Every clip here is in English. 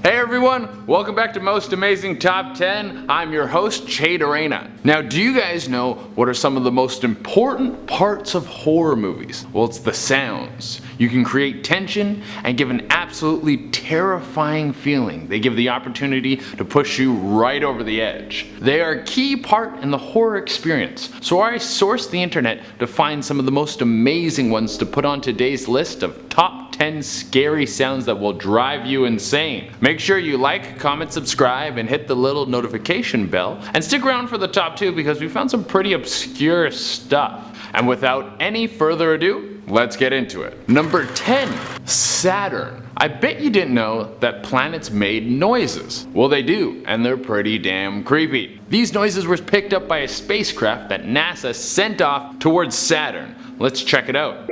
Hey everyone, welcome back to Most Amazing Top 10. I'm your host, Jade Arena. Now, do you guys know what are some of the most important parts of horror movies? Well, it's the sounds. You can create tension and give an absolutely terrifying feeling. They give the opportunity to push you right over the edge. They are a key part in the horror experience. So I sourced the internet to find some of the most amazing ones to put on today's list of top 10 scary sounds that will drive you insane. Make sure you like, comment, subscribe, and hit the little notification bell. And stick around for the top 2 because we found some pretty obscure stuff. And without any further ado, let's get into it. Number 10, Saturn. I bet you didn't know that planets made noises. Well, they do, and they're pretty damn creepy. These noises were picked up by a spacecraft that NASA sent off towards Saturn. Let's check it out.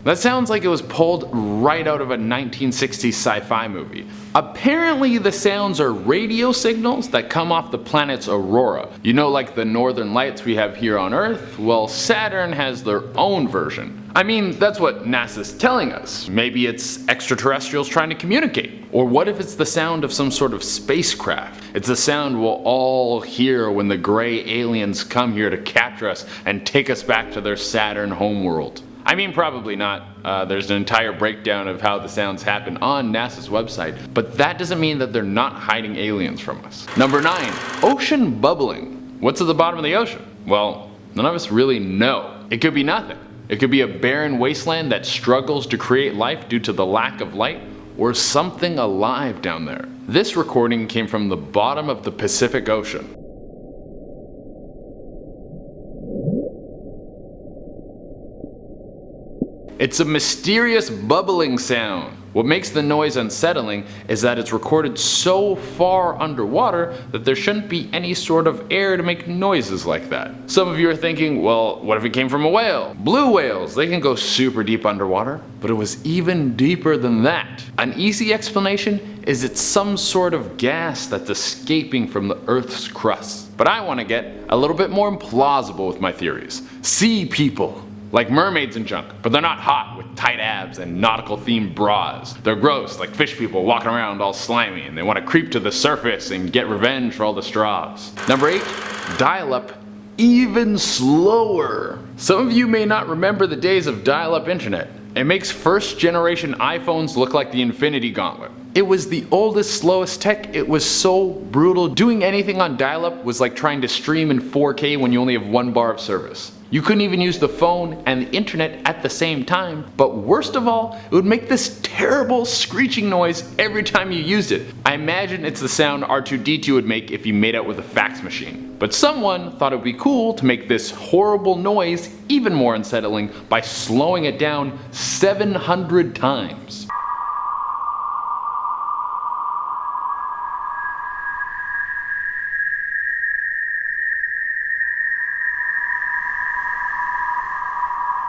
That sounds like it was pulled right out of a 1960s sci-fi movie. Apparently the sounds are radio signals that come off the planet's aurora. You know, like the northern lights we have here on Earth? Well, Saturn has their own version. I mean, that's what NASA's telling us. Maybe it's extraterrestrials trying to communicate. Or what if it's the sound of some sort of spacecraft? It's the sound we'll all hear when the gray aliens come here to capture us and take us back to their Saturn homeworld. I mean, probably not. There's an entire breakdown of how the sounds happen on NASA's website, but that doesn't mean that they're not hiding aliens from us. Number 9, ocean bubbling. What's at the bottom of the ocean? Well, none of us really know. It could be nothing. It could be a barren wasteland that struggles to create life due to the lack of light, or something alive down there. This recording came from the bottom of the Pacific Ocean. It's a mysterious bubbling sound. What makes the noise unsettling is that it's recorded so far underwater that there shouldn't be any sort of air to make noises like that. Some of you are thinking, well, what if it came from a whale? Blue whales, they can go super deep underwater, but it was even deeper than that. An easy explanation is it's some sort of gas that's escaping from the Earth's crust. But I want to get a little bit more plausible with my theories. Sea people. Like mermaids and junk, but they're not hot with tight abs and nautical themed bras. They're gross like fish people walking around all slimy, and they want to creep to the surface and get revenge for all the straws. Number 8, dial-up even slower. Some of you may not remember the days of dial-up internet. It makes first generation iPhones look like the Infinity Gauntlet. It was the oldest, slowest tech. It was so brutal. Doing anything on dial-up was like trying to stream in 4K when you only have 1 bar of service. You couldn't even use the phone and the internet at the same time, but worst of all, it would make this terrible screeching noise every time you used it. I imagine it's the sound R2-D2 would make if you made out with a fax machine. But someone thought it would be cool to make this horrible noise even more unsettling by slowing it down 700 times.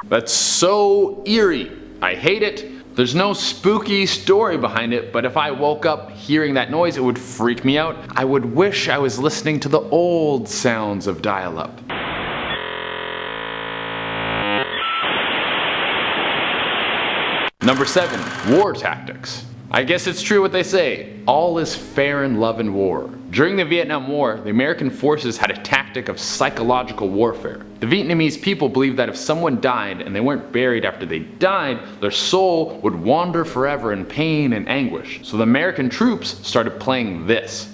That's so eerie. I hate it. There's no spooky story behind it, but if I woke up hearing that noise, it would freak me out. I would wish I was listening to the old sounds of dial-up. Number 7, war tactics. I guess it's true what they say, all is fair in love and war. During the Vietnam War, the American forces had a tactic of psychological warfare. The Vietnamese people believed that if someone died and they weren't buried after they died, their soul would wander forever in pain and anguish. So the American troops started playing this.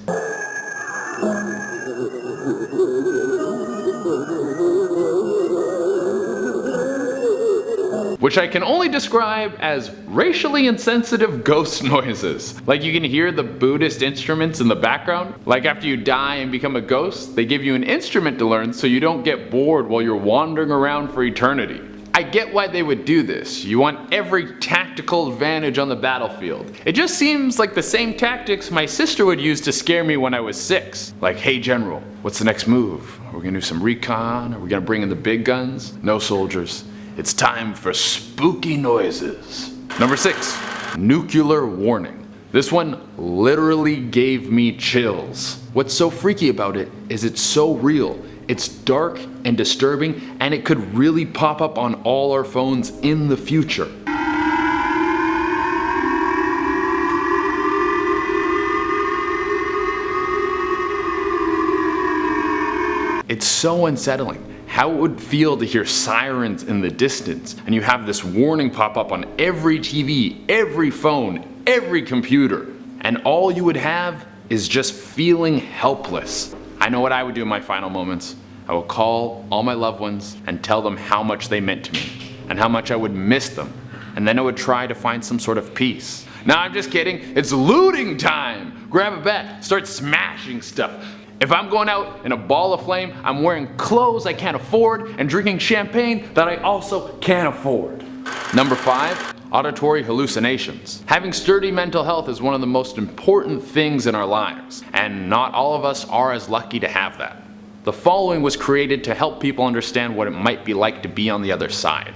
Which I can only describe as racially insensitive ghost noises. Like you can hear the Buddhist instruments in the background. Like after you die and become a ghost, they give you an instrument to learn so you don't get bored while you're wandering around for eternity. I get why they would do this. You want every tactical advantage on the battlefield. It just seems like the same tactics my sister would use to scare me when I was 6. Like, hey general, what's the next move? Are we gonna do some recon? Are we gonna bring in the big guns? No soldiers. It's time for spooky noises. Number 6, nuclear warning. This one literally gave me chills. What's so freaky about it is it's so real. It's dark and disturbing, and it could really pop up on all our phones in the future. It's so unsettling. How it would feel to hear sirens in the distance, and you have this warning pop up on every TV, every phone, every computer, and all you would have is just feeling helpless. I know what I would do in my final moments. I would call all my loved ones and tell them how much they meant to me, and how much I would miss them, and then I would try to find some sort of peace. Nah, I'm just kidding. It's looting time! Grab a bat, start smashing stuff. If I'm going out in a ball of flame, I'm wearing clothes I can't afford and drinking champagne that I also can't afford. Number 5, auditory hallucinations. Having sturdy mental health is one of the most important things in our lives, and not all of us are as lucky to have that. The following was created to help people understand what it might be like to be on the other side.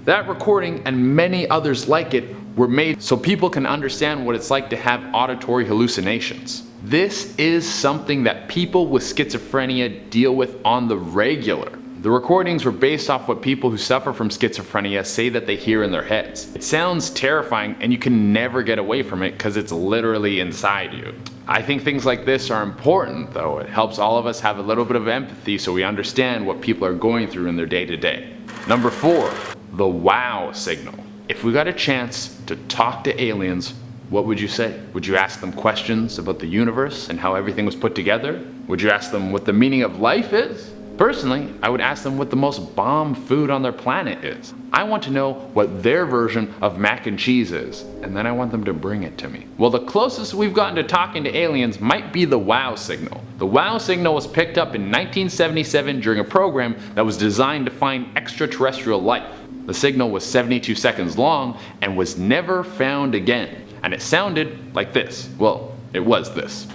That recording and many others like it were made so people can understand what it's like to have auditory hallucinations. This is something that people with schizophrenia deal with on the regular. The recordings were based off what people who suffer from schizophrenia say that they hear in their heads. It sounds terrifying, and you can never get away from it because it's literally inside you. I think things like this are important though. It helps all of us have a little bit of empathy so we understand what people are going through in their day-to-day. Number 4, the wow signal. If we got a chance to talk to aliens, what would you say? Would you ask them questions about the universe and how everything was put together? Would you ask them what the meaning of life is? Personally, I would ask them what the most bomb food on their planet is. I want to know what their version of mac and cheese is, and then I want them to bring it to me. Well, the closest we've gotten to talking to aliens might be the wow signal. The wow signal was picked up in 1977 during a program that was designed to find extraterrestrial life. The signal was 72 seconds long and was never found again. And it sounded like this. Well, it was this.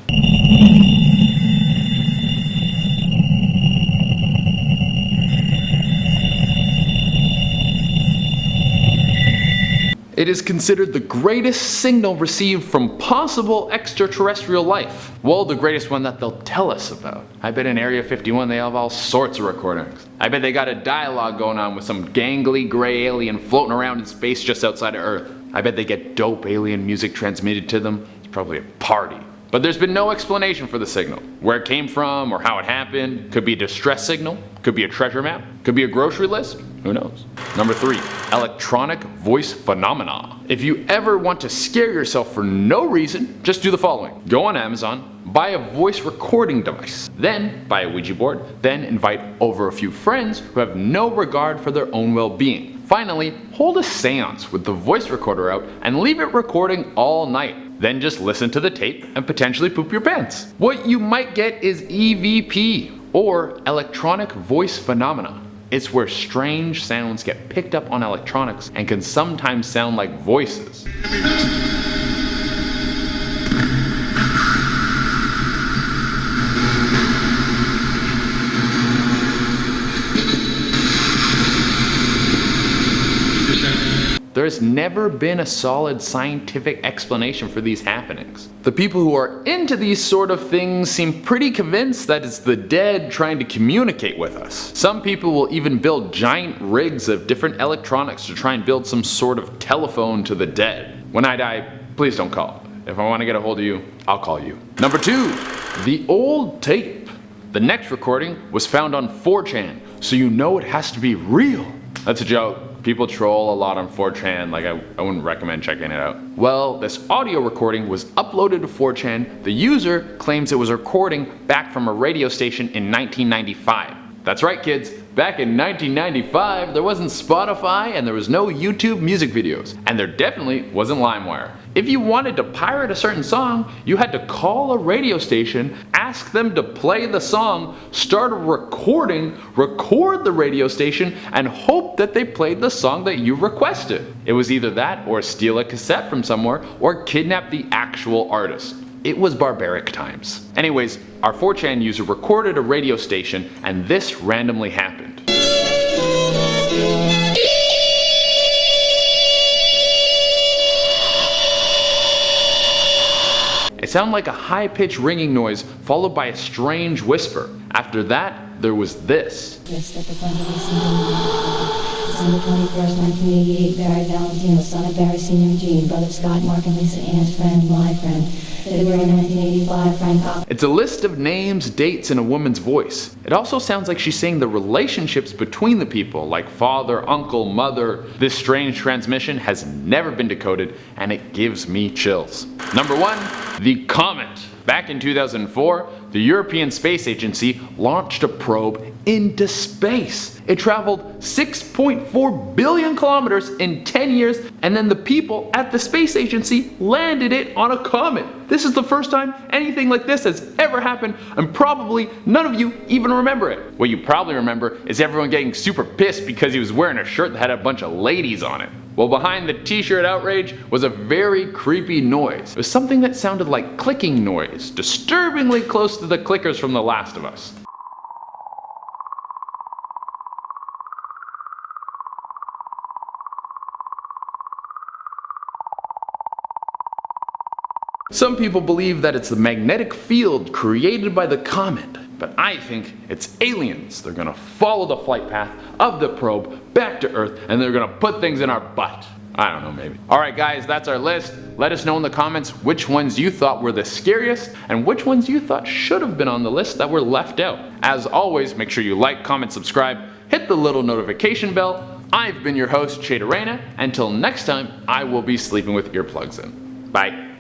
It is considered the greatest signal received from possible extraterrestrial life. Well, the greatest one that they'll tell us about. I bet in Area 51 they have all sorts of recordings. I bet they got a dialogue going on with some gangly gray alien floating around in space just outside of Earth. I bet they get dope alien music transmitted to them. It's probably a party. But there's been no explanation for the signal. Where it came from or how it happened. Could be a distress signal. Could be a treasure map. Could be a grocery list. Who knows? Number 3, electronic voice phenomena. If you ever want to scare yourself for no reason, just do the following. Go on Amazon, buy a voice recording device, then buy a Ouija board, then invite over a few friends who have no regard for their own well-being. Finally, hold a seance with the voice recorder out and leave it recording all night. Then just listen to the tape and potentially poop your pants. What you might get is EVP, or electronic voice phenomena. It's where strange sounds get picked up on electronics and can sometimes sound like voices. There's never been a solid scientific explanation for these happenings. The people who are into these sort of things seem pretty convinced that it's the dead trying to communicate with us. Some people will even build giant rigs of different electronics to try and build some sort of telephone to the dead. When I die, please don't call. If I want to get a hold of you, I'll call you. Number 2, the old tape. The next recording was found on 4chan, so you know it has to be real. That's a joke. People troll a lot on 4chan, like I wouldn't recommend checking it out. Well, this audio recording was uploaded to 4chan. The user claims it was a recording back from a radio station in 1995. That's right, kids. Back in 1995, there wasn't Spotify and there was no YouTube music videos. And there definitely wasn't LimeWire. If you wanted to pirate a certain song, you had to call a radio station, ask them to play the song, start a recording, record the radio station, and hope that they played the song that you requested. It was either that or steal a cassette from somewhere or kidnap the actual artist. It was barbaric times. Anyways, our 4chan user recorded a radio station and this randomly happened. sounded like a high-pitched ringing noise followed by a strange whisper. After that, there was this. December 21st, 1988, Barry Valentino, son of Barry Sr. and Jean, brother Scott, Mark, and Lisa Ann's friend, my friend. February 1985, Frank Cox. It's a list of names, dates, and a woman's voice. It also sounds like she's saying the relationships between the people, like father, uncle, mother. This strange transmission has never been decoded, and it gives me chills. Number 1, the COMET. Back in 2004, the European Space Agency launched a probe into space. It traveled 6.4 billion kilometers in 10 years, and then the people at the space agency landed it on a comet. This is the first time anything like this has ever happened, and probably none of you even remember it. What you probably remember is everyone getting super pissed because he was wearing a shirt that had a bunch of ladies on it. Well, behind the t-shirt outrage was a very creepy noise. It was something that sounded like clicking noise, disturbingly close to the clickers from The Last of Us. Some people believe that it's the magnetic field created by the comet, but I think it's aliens. They're gonna follow the flight path of the probe back to Earth, and they're gonna put things in our butt. I don't know, maybe. Alright guys, that's our list. Let us know in the comments which ones you thought were the scariest, and which ones you thought should have been on the list that were left out. As always, make sure you like, comment, subscribe, hit the little notification bell. I've been your host, Cheda Reyna. Until next time, I will be sleeping with earplugs in. Bye.